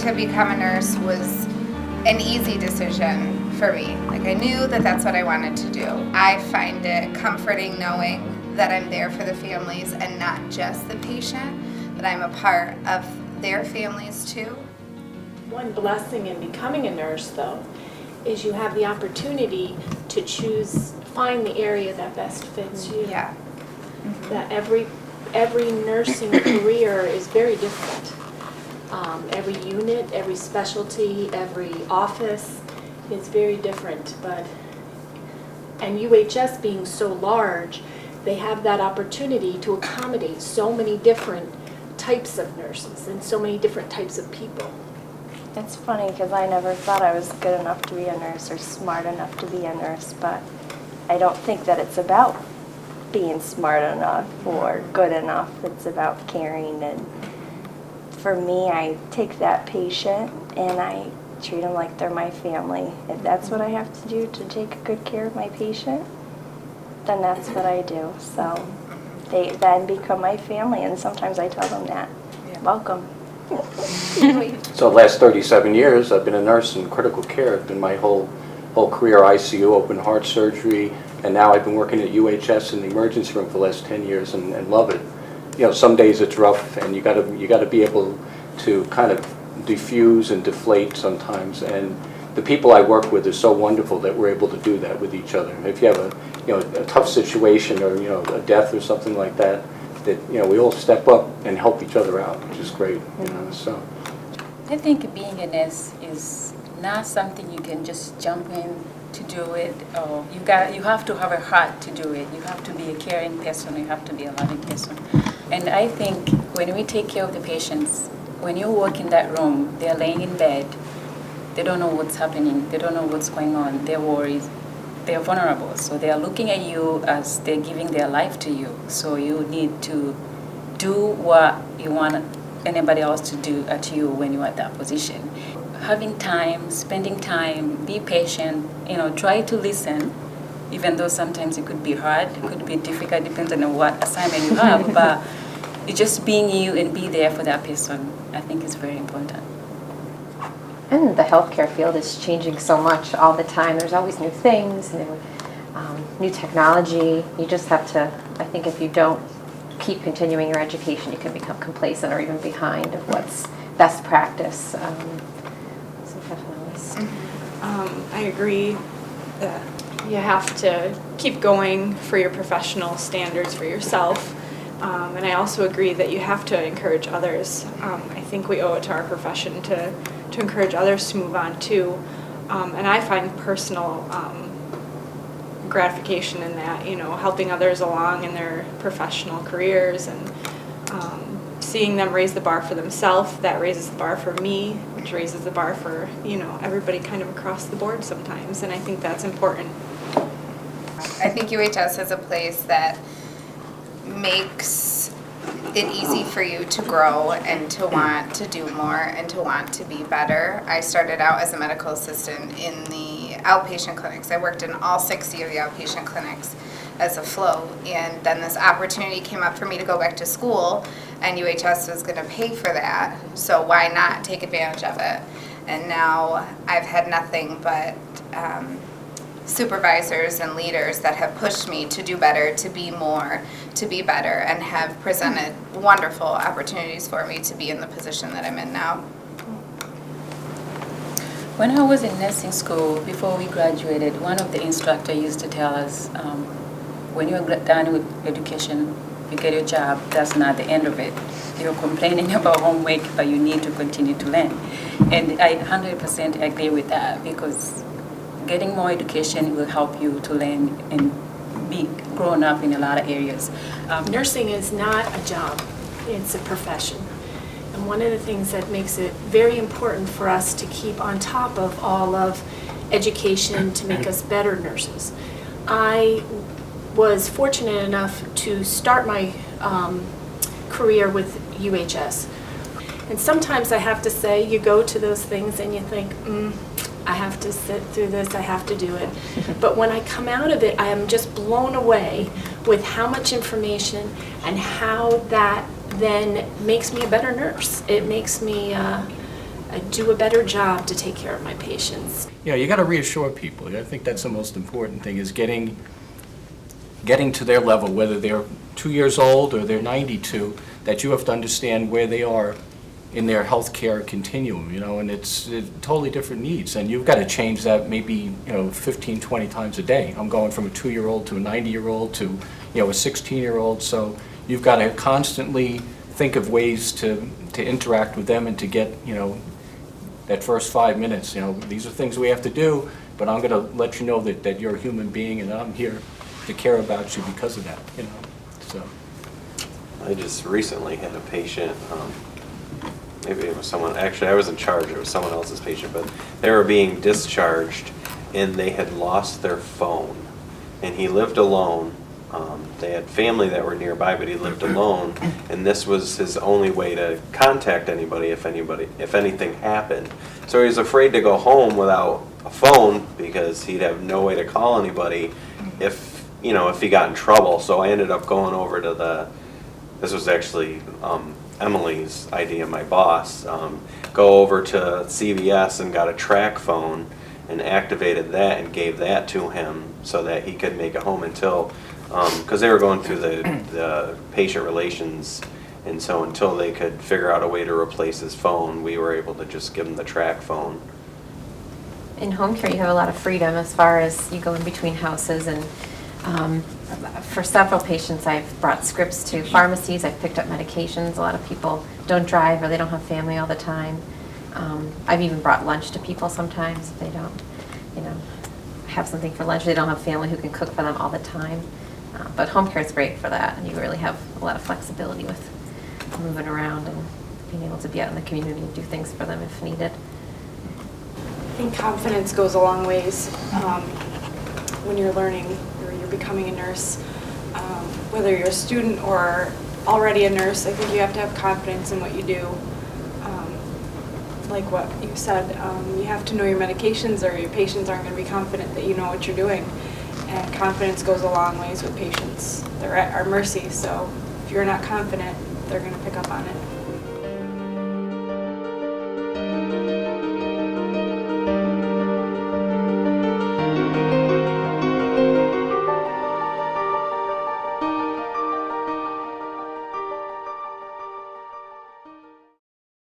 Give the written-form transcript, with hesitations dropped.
to become a nurse was an easy decision for me. Like, I knew that that's what I wanted to do. I find it comforting knowing that I'm there for the families and not just the patient, that I'm a part of their families too. One blessing in becoming a nurse, though, is you have the opportunity to find the area that best fits you. Yeah. That every nursing career is very different. Every unit, every specialty, every office is very different. And UHS being so large, they have that opportunity to accommodate so many different types of nurses and so many different types of people. It's funny because I never thought I was good enough to be a nurse or smart enough to be a nurse, but I don't think that it's about being smart enough or good enough. It's about caring, and for me, I take that patient and I treat them like they're my family. If that's what I have to do to take good care of my patient, then that's what I do. So they then become my family, and sometimes I tell them that. Yeah. Welcome. So the last 37 years, I've been a nurse in critical care. I've been my whole career ICU, open heart surgery, and now I've been working at UHS in the emergency room for the last 10 years and love it. You know, some days it's rough, and you got to be able to kind of diffuse and deflate sometimes. And the people I work with are so wonderful that we're able to do that with each other. If you have a tough situation or a death or something like that, we all step up and help each other out, which is great. So I think being a nurse is not something you can just jump in to do it. Or you have to have a heart to do it. You have to be a caring person. You have to be a loving person. And I think when we take care of the patients, when you walk in that room, they're laying in bed. They don't know what's happening. They don't know what's going on. They're worried. They're vulnerable. So they are looking at you as they're giving their life to you. So you need to do what you want anybody else to do at you when you're at that position. Having time, spending time, be patient, try to listen, even though sometimes it could be hard, it could be difficult, depends on what assignment you have, but it's just being you and be there for that person, I think is very important. And the healthcare field is changing so much all the time. There's always new things, new technology. You just have to, I think if you don't keep continuing your education, you can become complacent or even behind of what's best practice. So definitely. I agree that you have to keep going for your professional standards for yourself. And I also agree that you have to encourage others. I think we owe it to our profession to encourage others to move on too. And I find personal gratification in that, helping others along in their professional careers and seeing them raise the bar for themselves. That raises the bar for me, which raises the bar for, everybody kind of across the board sometimes. And I think that's important. I think UHS is a place that makes it easy for you to grow and to want to do more and to want to be better. I started out as a medical assistant in the outpatient clinics. I worked in all 60 of the outpatient clinics as a float, and then this opportunity came up for me to go back to school, and UHS was going to pay for that, so why not take advantage of it? And now I've had nothing but supervisors and leaders that have pushed me to do better, to be more, to be better, and have presented wonderful opportunities for me to be in the position that I'm in now. When I was in nursing school, before we graduated, one of the instructors used to tell us, when you're done with education, you get your job, that's not the end of it. You're complaining about homework, but you need to continue to learn. And I 100% agree with that, because getting more education will help you to learn and be grown up in a lot of areas. Nursing is not a job, it's a profession. And one of the things that makes it very important for us to keep on top of all of education to make us better nurses. I was fortunate enough to start my career with UHS. And sometimes I have to say, you go to those things and you think, I have to sit through this, I have to do it. But when I come out of it, I am just blown away with how much information and how that then makes me a better nurse. It makes me do a better job to take care of my patients. Yeah, you got to reassure people. I think that's the most important thing, is getting to their level, whether they're 2 years old or they're 92, that you have to understand where they are in their healthcare continuum, and it's totally different needs. And you've got to change that maybe, 15, 20 times a day. I'm going from a 2-year-old to a 90-year-old to, a 16-year-old. So you've got to constantly think of ways to interact with them and to get, that first 5 minutes, these are things we have to do, but I'm going to let you know that you're a human being and I'm here to care about you because of that, so. I just recently had a patient, maybe it was someone, actually I was in charge, it was someone else's patient, but they were being discharged and they had lost their phone. And he lived alone. They had family that were nearby, but he lived alone, and this was his only way to contact anybody if anything happened. So he was afraid to go home without a phone because he'd have no way to call anybody if he got in trouble. So I ended up going over to this was actually Emily's idea, my boss, go over to CVS and got a track phone and activated that and gave that to him so that he could make it home until, because they were going through the patient relations, and so until they could figure out a way to replace his phone, we were able to just give him the track phone. In home care, you have a lot of freedom as far as you go in between houses, and for several patients, I've brought scripts to pharmacies, I've picked up medications. A lot of people don't drive or they don't have family all the time. I've even brought lunch to people sometimes if they don't, have something for lunch. They don't have family who can cook for them all the time. But home care is great for that, and you really have a lot of flexibility with moving around and being able to be out in the community and do things for them if needed. I think confidence goes a long ways when you're learning or you're becoming a nurse. Whether you're a student or already a nurse, I think you have to have confidence in what you do. Like what you said, you have to know your medications or your patients aren't going to be confident that you know what you're doing. And confidence goes a long ways with patients. They're at our mercy, so if you're not confident, they're going to pick up on it.